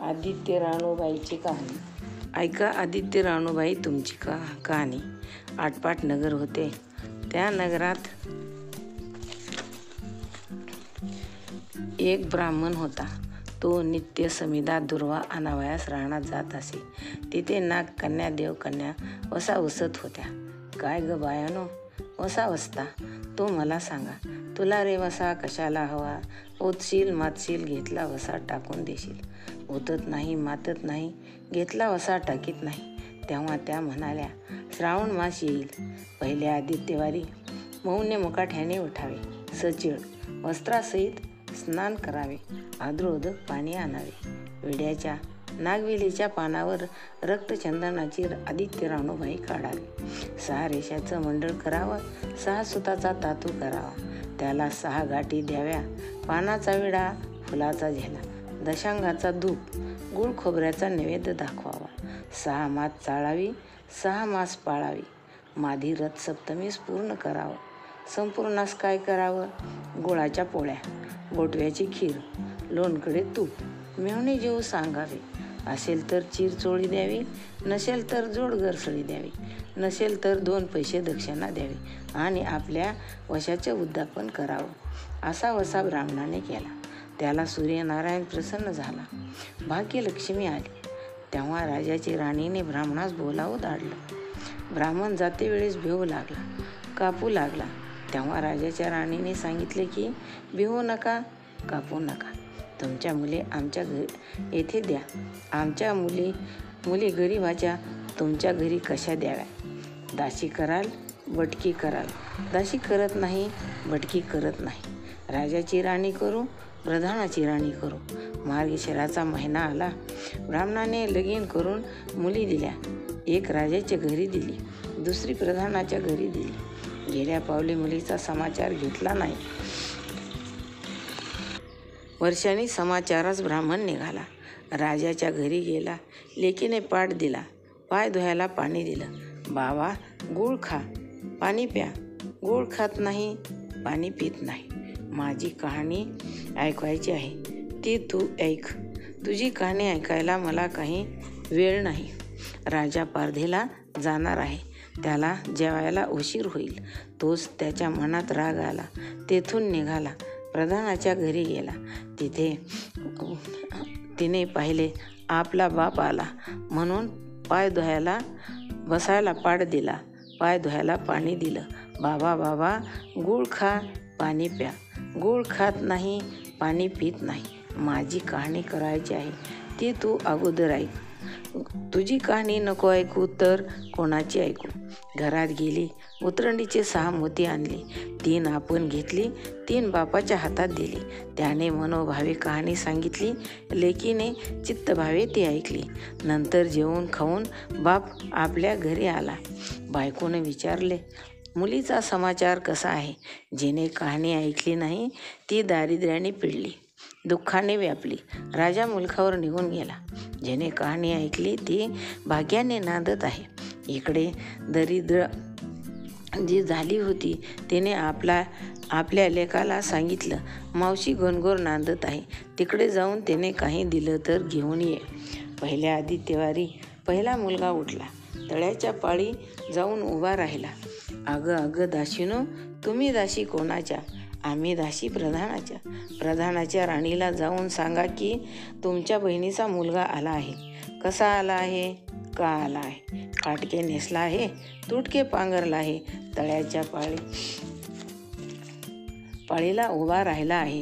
आदित्य राणूबाईची कहाणी. ऐका आदित्य राणूबाई तुमची कहाणी. आटपाट नगर होते. त्या नगरात एक ब्राह्मण होता. तो नित्य समिधा दुर्वा आणावयास रानात जात असे. तिथे नाग कन्या देव कन्या वसा वसत होत्या. काय ग बायानो, वसा वसता तो मला सांगा. तुला रे वसा कशाला हवा? ओतशील मातशील घेतला वसा टाकून देशील. ओतत नाही मातत नाही घेतला वसा टाकीत नाही. तेव्हा त्या म्हणाल्या, श्रावण मास येईल. पहिल्या आदित्यवारी मौन्य मुकाठ्याने उठावे. सचिळ वस्त्रासहित स्नान करावे. आद्रोदक पाणी आणावे. विड्याच्या नागवेलीच्या पानावर रक्तचंदनाची आदित्य राणूबाई काढावी. 6 रेषाचं मंडळ करावं. 6 सुताचा तातू करावा. त्याला 6 गाठी द्याव्या. पानाचा विडा, फुलाचा झेला, दशांगाचा धूप, गुळ खोबऱ्याचा नैवेद्य दाखवावा. 6 मास चाळावी. 6 मास पाळावी. माधी रथ सप्तमीस पूर्ण करावं. संपूर्णास काय करावं? गुळाच्या पोळ्या, गोटव्याची खीर, लोणकडे तूप, मेहुणे जेवू सांगावे. असेल तर चिरचोळी द्यावी. नसेल तर जोड गरसळी द्यावी. नसेल तर 2 पैसे दक्षिणा द्यावी आणि आपल्या वशाचे उद्यापन करावं. असा वसा ब्राह्मणाने केला. त्याला सूर्यनारायण प्रसन्न झाला. भाग्यलक्ष्मी आली. तेव्हा राजाची राणीने ब्राह्मणास बोलावून धाडलं. ब्राह्मण जातेवेळेस भिवू लागला, कापू लागला. तेव्हा राजाच्या राणीने सांगितले की भिवू नका, कापू नका. तुमच्या मुली आमच्या येथे द्या. आमच्या मुली गरिबाच्या तुमच्या घरी कशा द्याव्या? दासी कराल, बटकी कराल. दासी करत नाही, बटकी करत नाही. राजाची राणी करू, प्रधानाची राणी करू. मार्गशिराचा महिना आला. ब्राह्मणाने लगीन करून मुली दिल्या. एक राजाच्या घरी दिली, दुसरी प्रधानाच्या घरी दिली. गेल्या पावली मुलीचा समाचार घेतला नाही. वर्षांनी समाचारास ब्राह्मण निघाला. राजाच्या घरी गेला. लेकीने पाट दिला. पाय धुवायला पाणी दिलं. बाबा गूळ खा, पाणी प्या. गूळ खात नाही, पाणी पित नाही. माझी कहाणी ऐकवायची आहे, ती तू ऐक. तुझी कहाणी ऐकायला मला काही वेळ नाही. राजा पारधेला जाणार आहे. त्याला जेवायला उशीर होईल. तोच त्याच्या मनात राग आला. तेथून निघाला. प्रधानाच्या घरी गेला. तिने पाहिले आपला बाप आला म्हणून पाय धुवायला बसायला पाट दिला. पाय धुवायला पाणी दिलं. बाबा बाबा गूळ खा, पाणी प्या. गूळ खात नाही, पाणी पित नाही. माझी कहाणी करायची आहे, ती तू अगोदर ऐक. तुझी कहाणी नको ऐकू तर कोणाची ऐकू? घरात गेली. उतरंडीचे 6 मोती आणली. 3 आपण घेतली, 3 बापाच्या हातात दिली. त्याने मनोभावे कहाणी सांगितली. लेकीने चित्तभावे ती ऐकली. नंतर जेवून खाऊन बाप आपल्या घरी आला. बायकोने विचारले, मुलीचा समाचार कसा आहे? जिने कहाणी ऐकली नाही ती दारिद्र्याने पिळली, दुःखाने व्यापली. राजा मुलखावर निघून गेला. जिने कहाणी ऐकली ती भाग्याने नांदत आहे. इकडे दरिद्र जी झाली होती तिने आपल्या लेकाला सांगितलं, मावशी घनघोर नांदत आहे. तिकडे जाऊन तिने काही दिलं तर घेऊन ये. पहिल्या आदित्यवारी पहिला मुलगा उठला. तळ्याच्या पाळी जाऊन उभा राहिला. अगं अगं दासीनो, तुम्ही दासी कोणाच्या? आम्ही दासी प्रधानाच्या. प्रधानाच्या राणीला जाऊन सांगा की तुमच्या बहिणीचा मुलगा आला आहे. कसा आला आहे? का आला आहे? फाटके नेसला आहे, तुटके पांघरला आहे. तळ्याच्या पाळीला उभा राहिला आहे.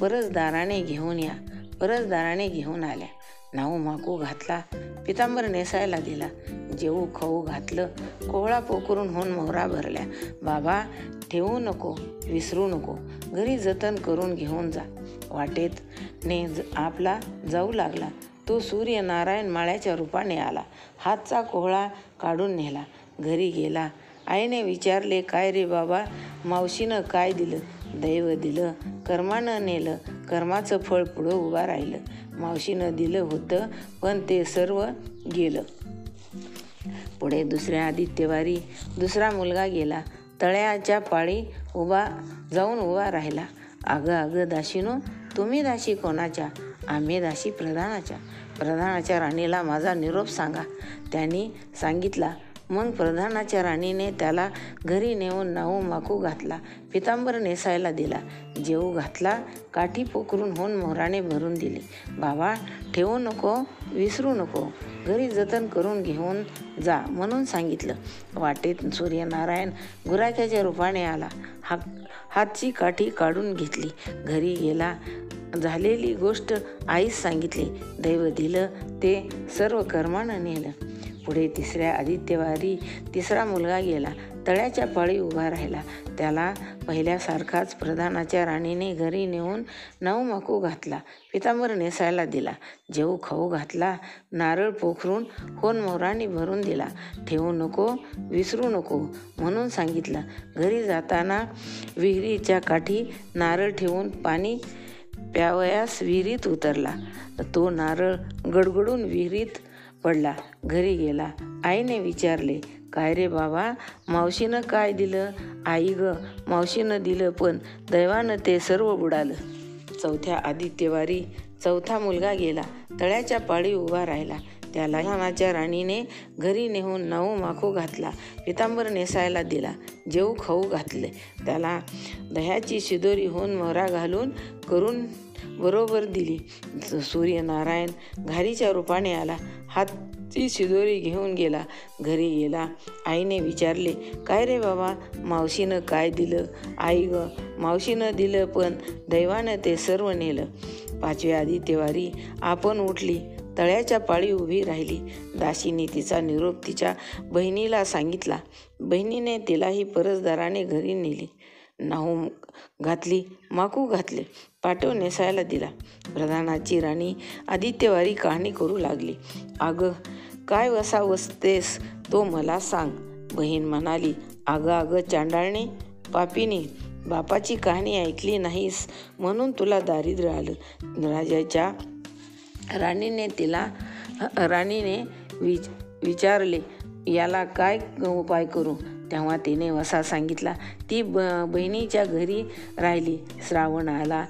परसदाराने घेऊन या. परसदाराने घेऊन आल्या. नाऊ माकू घातला, पितांबर नेसायला दिला. जेवू खाऊ घातलं. कोहळा पोकरून होऊन मोहरा भरल्या. बाबा ठेवू नको, विसरू नको. घरी जतन करून घेऊन जा. वाटेत ने आपला जाऊ लागला. तो सूर्यनारायण माळ्याच्या रूपाने आला. हातचा कोहळा काढून नेला. घरी गेला. आईने विचारले, काय रे बाबा, मावशीनं काय दिलं? दैव दिलं, कर्मानं नेलं. कर्माचं फळ पुढं उभा राहिलं. मावशीनं दिलं होतं पण ते सर्व गेलं. पुढे दुसऱ्या आदित्यवारी दुसरा मुलगा गेला. तळ्याच्या पाळी जाऊन उभा राहिला. अगं अगं दासीनो, तुम्ही दासी कोणाच्या? आम्ही प्रधानाच्या राणीला माझा निरोप सांगा, त्यांनी सांगितला. मग प्रधानाच्या राणीने त्याला घरी नेऊन नाऊ माखू घातला, पितांबर नेसायला दिला, जेवू घातला, काठी पोखरून होऊन मोहराने भरून दिली. बाबा, ठेवू नको, विसरू नको, घरी जतन करून घेऊन जा म्हणून सांगितलं. वाटेत सूर्यनारायण गुराख्याच्या रूपाने आला. हातची काठी काढून घेतली. घरी गेला. झालेली गोष्ट आईस सांगितली. दैव दिलं ते सर्व कर्मानं नेलं. पुढे तिसऱ्या आदित्यवारी तिसरा मुलगा गेला. तळ्याच्या पाळी उभा राहिला. त्याला पहिल्यासारखाच प्रधानाच्या राणीने घरी नेऊन नाऊ माकू घातला, पितांबर नेसायला दिला, जेवू खाऊ घातला, नारळ पोखरून होन मोहरांनी भरून दिला. ठेवू नको, विसरू नको म्हणून सांगितलं. घरी जाताना विहिरीच्या काठी नारळ ठेवून पाणी प्यावयास विहिरीत उतरला. तो नारळ गडगडून विहिरीत पडला. घरी गेला. आईने विचारले, काय रे बाबा, मावशीनं काय दिलं? आई ग, मावशीनं दिलं, पण दैवानं ते सर्व बुडालं. चौथ्या आदित्यवारी चौथा मुलगा गेला. तळ्याच्या पाळी उभा राहिला. त्याला प्रधानाच्या राणीने घरी नेऊन नाऊ माखू घातला, पितांबर नेसायला दिला, जेवू खाऊ घातले. त्याला दह्याची शिदोरी होऊन मोहरा घालून करून बरोबर दिली. सूर्यनारायण घारीच्या रूपाने आला. हातची शिदोरी घेऊन गेला. घरी गेला. आईने विचारले, काय रे बाबा, मावशीनं काय दिलं? आई ग, मावशीनं दिलं, पण दैवानं ते सर्व नेलं. पाचव्या आदित्यवारी आपण उठली. तळ्याच्या पाळी उभी राहिली. दासीने तिचा निरोप तिच्या बहिणीला सांगितला. बहिणीने तिलाही परसदाराने घरी नेली. नाहू घातली, माकू घातले, पाटव नेसायला दिला. प्रधानाची राणी आदित्यवारी कहाणी करू लागली. अगं, काय वसा वसतेस तो मला सांग. बहीण म्हणाली, अगं चांडाळणे, पापिनी, बापाची कहाणी ऐकली नाहीस म्हणून तुला दारिद्र्य आलं. राजाच्या राणीने विचारले, याला काय उपाय करू? तेव्हा तिने वसा सांगितला. ती बहिणीच्या घरी राहिली. श्रावण आला.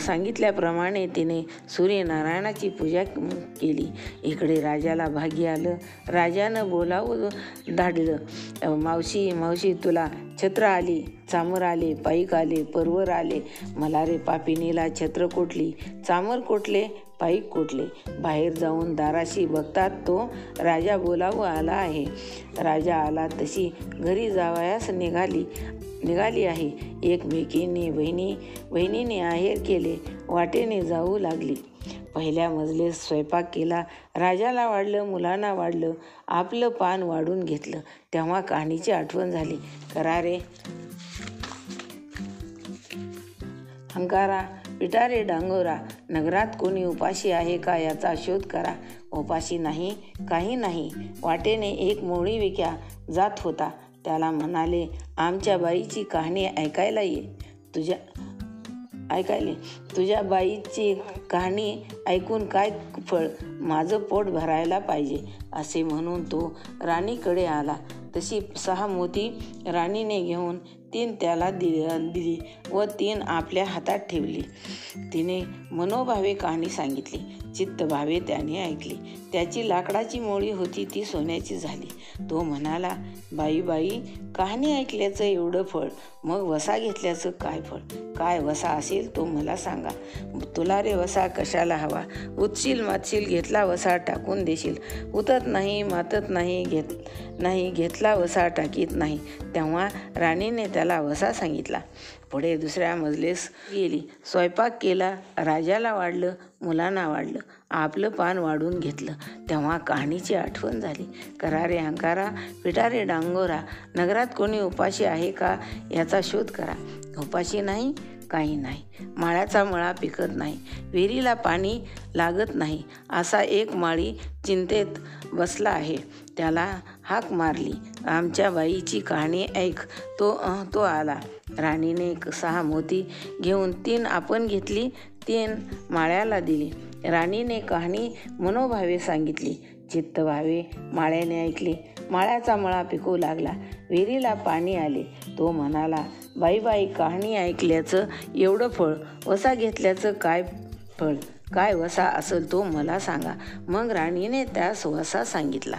सांगितल्याप्रमाणे तिने सूर्यनारायणाची पूजा केली. इकडे राजाला भागी आलं. राजानं बोलावं धाडलं. मावशी, तुला छत्र आली, चामर आले, पाईक आले, परवर आले. मला रे पापिनीला छत्र कोटली, चामर कोटले, पाईक कोटले. बाहेर जाऊन दाराशी बघतात तो राजा बोलावं आला आहे. राजा आला तशी घरी जावयास निघाली आहे. एकमेकीने बहिणीने आहेर केले. वाटेने जाऊ लागली. पहिल्या मजलेत स्वयंपाक केला. राजाला वाढलं, मुलांना वाढलं, आपलं पान वाढून घेतलं. तेव्हा कहाणीची आठवण झाली. करा रे हंकारा, पिटारे डांगोरा, नगरात कोणी उपाशी आहे का याचा शोध करा. उपाशी नाही, काही नाही. वाटेने एक मोळी विक्या जात होता. त्याला म्हणाले, आमच्या बाईची कहाणी ऐकायला ये. तुझ्या बाईची कहाणी ऐकून काय फळ, माझं पोट भरायला पाहिजे असे म्हणून तो राणीकडे आला. तशी 6 मोती राणीने घेऊन 3 त्याला दिली व 3 आपल्या हातात ठेवली. तिने मनोभावे कहाणी सांगितली. चित्तभावे त्याने ऐकली. त्याची लाकडाची मोळी होती ती सोन्याची झाली. तो म्हणाला, बाई, कहाणी ऐकल्याचं एवढं फळ, मग वसा घेतल्याचं काय फळ? काय वसा असेल तो मला सांगा. तुला रे वसा कशाला हवा? उतशील मातशील, घेतला वसा टाकून देशील. उतत नाही, मातत नाही, घेतला वसा टाकीत नाही. तेव्हा राणीने त्याला वसा सांगितला. पुढे दुसऱ्या मजलेस गेली. स्वयंपाक केला. राजाला वाढलं, मुलांना वाढलं, आपलं पान वाढून घेतलं. तेव्हा कहाणीची आठवण झाली. करा रे हंकारा, पिटारे डांगोरा, नगरात कोणी उपाशी आहे का याचा शोध करा. उपाशी नाही, काही नाही. माळ्याचा मळा पिकत नाही, विहिरीला पाणी लागत नाही, असा एक माळी चिंतेत बसला आहे. त्याला हाक मारली, आमच्या बाईची कहाणी ऐक. तो आला. राणीने 6 मोती घेऊन 3 आपण घेतली, 3 माळ्याला दिली. राणीने कहाणी मनोभावे सांगितली. चित्तभावे माळ्याने ऐकली. माळ्याचा मळा पिकू लागला. विहिरीला पाणी आले. तो म्हणाला, बाई, कहाणी ऐकल्याचं एवढं फळ, वसा घेतल्याचं काय फळ? काय वसा असेल तो मला सांगा. मग राणीने त्यास वसा सांगितला.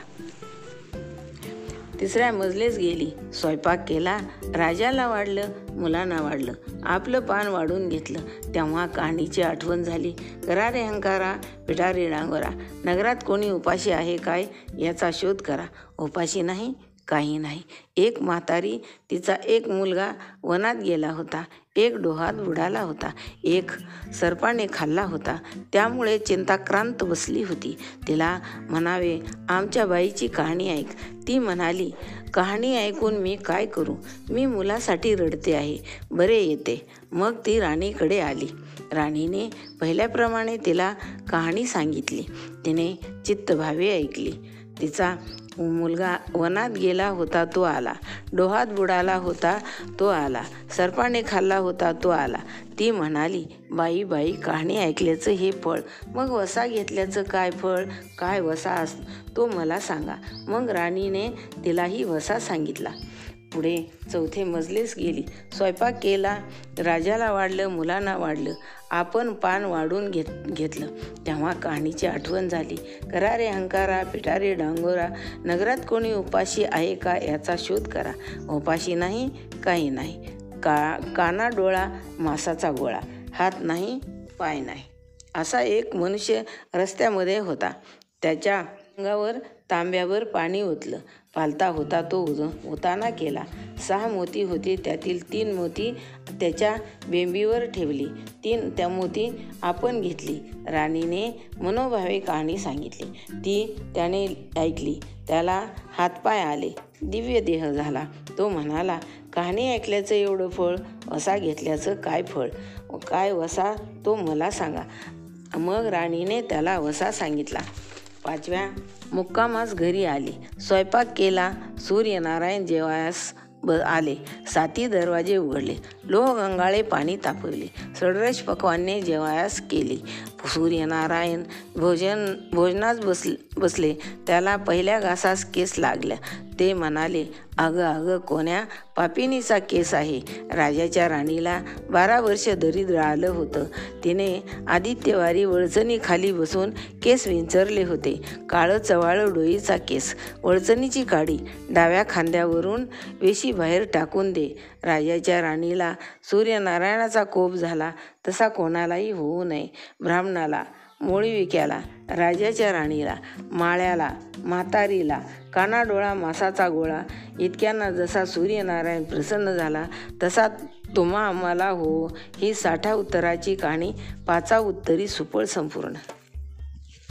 तिसऱ्या मजलेस गेली, स्वयंपाक केला. राजाला वाढलं, मुलांना वाढलं. आपलं पान वाढून घेतलं. तेव्हा कहाणीची आठवण झाली. करा रे हंकारा, पिटा रे डांगोरा. नगरात कोणी उपाशी आहे काय याचा शोध करा. उपाशी नाही, काही नाही. एक म्हातारी, तिचा एक मुलगा वनात गेला होता. एक डोहात बुडाला होता. एक सर्पाने खाल्ला होता. त्यामुळे चिंताक्रांत बसली होती. तिला म्हणावे, आमच्या बाईची कहाणी ऐक. ती म्हणाली, कहाणी ऐकून मी काय करू? मी मुलासाठी रडते आहे. बरे येते. मग ती राणीकडे आली. राणीने पहिल्याप्रमाणे तिला कहाणी सांगितली. तिने चित्तभावे ऐकली. तिचा मुलगा वनात गेला होता तो आला. डोहात बुडाला होता तो आला. सर्पाने खाल्ला होता तो आला. ती म्हणाली, बाई बाई, कहाणी ऐकल्याचं हे फळ, मग वसा घेतल्याचं काय फळ? काय वसा तो मला सांगा. मग राणीने तिलाही वसा सांगितला. पुढे चौथे मजलेस गेली, स्वयंपाक केला. राजाला वाढलं, मुलांना वाढलं. आपण पान वाढून घेतलं. तेव्हा कहाणीची आठवण झाली. करा रे हंकारा, पिटा रे डांगोरा. नगरात कोणी उपाशी आहे का याचा शोध करा. उपाशी नाही, काही नाही. काना डोळा, मासाचा गोळा. हात नाही, पाय नाही. असा एक मनुष्य रस्त्यामध्ये होता. त्याच्या अंगावर तांब्यावर पाणी ओतलं. पालता होता तो उताना केला. 6 मोती होती. त्यातील 3 मोती त्याच्या बेंबीवर ठेवली. 3 त्या मोती आपण घेतली. राणीने मनोभावे कहाणी सांगितली. ती त्याने ऐकली. त्याला हातपाय आले. दिव्य देह झाला. तो म्हणाला, कहाणी ऐकल्याचं एवढं फळ, वसा घेतल्याचं काय फळ? काय वसा तो मला सांगा. मग राणीने त्याला वसा सांगितला. 5व्या मुक्कामास घरी आली. स्वयंपाक केला. सूर्यनारायण जेवायास आले. 7 दरवाजे उघडले. लोह गंगाळे पाणी तापवले. षड्रश पक्वान्ने जेवायास केली. सूर्यनारायण भोजनास बसले. त्याला पहिल्या घासास केस लागल्या. ते म्हणाले, अगं अगं, कोण्या पापिनीचा केस आहे? राजाच्या राणीला 12 वर्ष दरिद्र आलं होतं. तिने आदित्यवारी वळचणी खाली बसून केस विंचरले होते. काळं चवाळं डोईचा केस, वळचणीची काडी डाव्या खांद्यावरून वेशी बाहेर टाकून दे. राजाच्या राणीला सूर्यनारायणाचा कोप झाला तसा कोणालाही होऊ नये. ब्राह्मणाला, मोळीविक्याला, राजाच्या राणीला, माळ्याला, म्हातारीला, कानाडोळा, मासाचा गोळा इतक्यांना जसा सूर्यनारायण प्रसन्न झाला तसा तुम्हा आम्हाला हो. ही 60 उत्तराची कहाणी 5 उत्तरी सुफळ संपूर्ण.